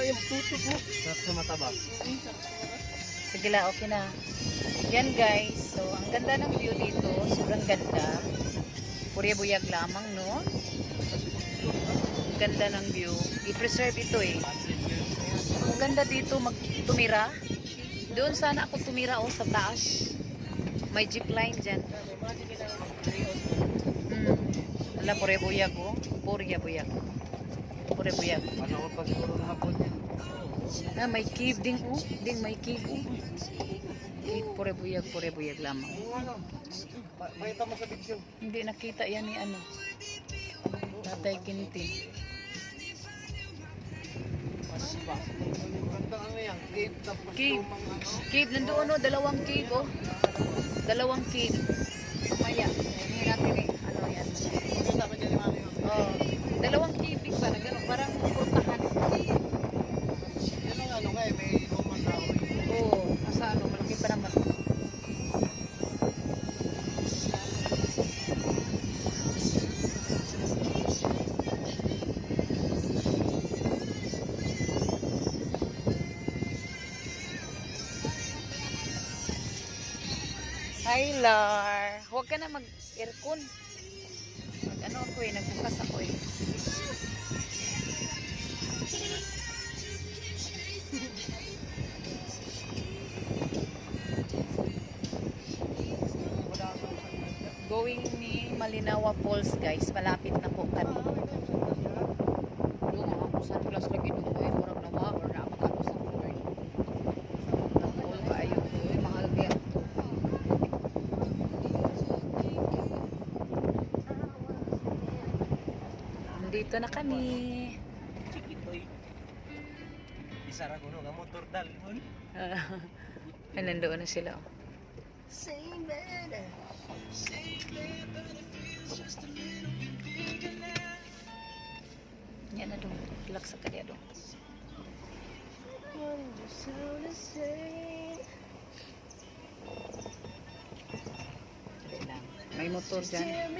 na yung tutok mo. Sa mata ba? Sige la, okay na. Yan guys, so ang ganda ng view dito, sobrang ganda. Puri buyag lamang, no? Ang ganda ng view. I-preserve ito eh. Ang ganda dito magtumira. Doon sana ako tumira sa taas. May jeep line dyan. Ala, puri buyag oh. Puri buyag. Puri buyag. Ano ko pa siguro na hapon yan? May cave ding oh. Ding may cave oh. Pure buyag lamang. Pakita mo sa video. Hindi nakita yan ni ano. Tatay Kintin. Cave. Cave nandoon no, dalawang cave oh. Dalawang cave. Maya, hindi natin eh. Ano yan? Oh, dalawang cave ba na gano'n, parang purtahan. Yan ang ano kaya may lumang tao. Oo, nasa ano, malaki pa naman. Hi, Lar. Huwag ka na mag-aircon. Ano ako eh, nagbukas ako eh. Going ni Malinawa Falls guys. Malapit na po kami. Doon nga ako sa class lagi doon eh. Murag na ma or na makalo sa floor. Napol ka ayun. Mahal kaya. Nandito na kami. Chikitoy. Isara ko no, motor dal. Ay, nandoon na sila. Oh. Same better. Yan na doon. Relax ka diya doon. May motor dyan.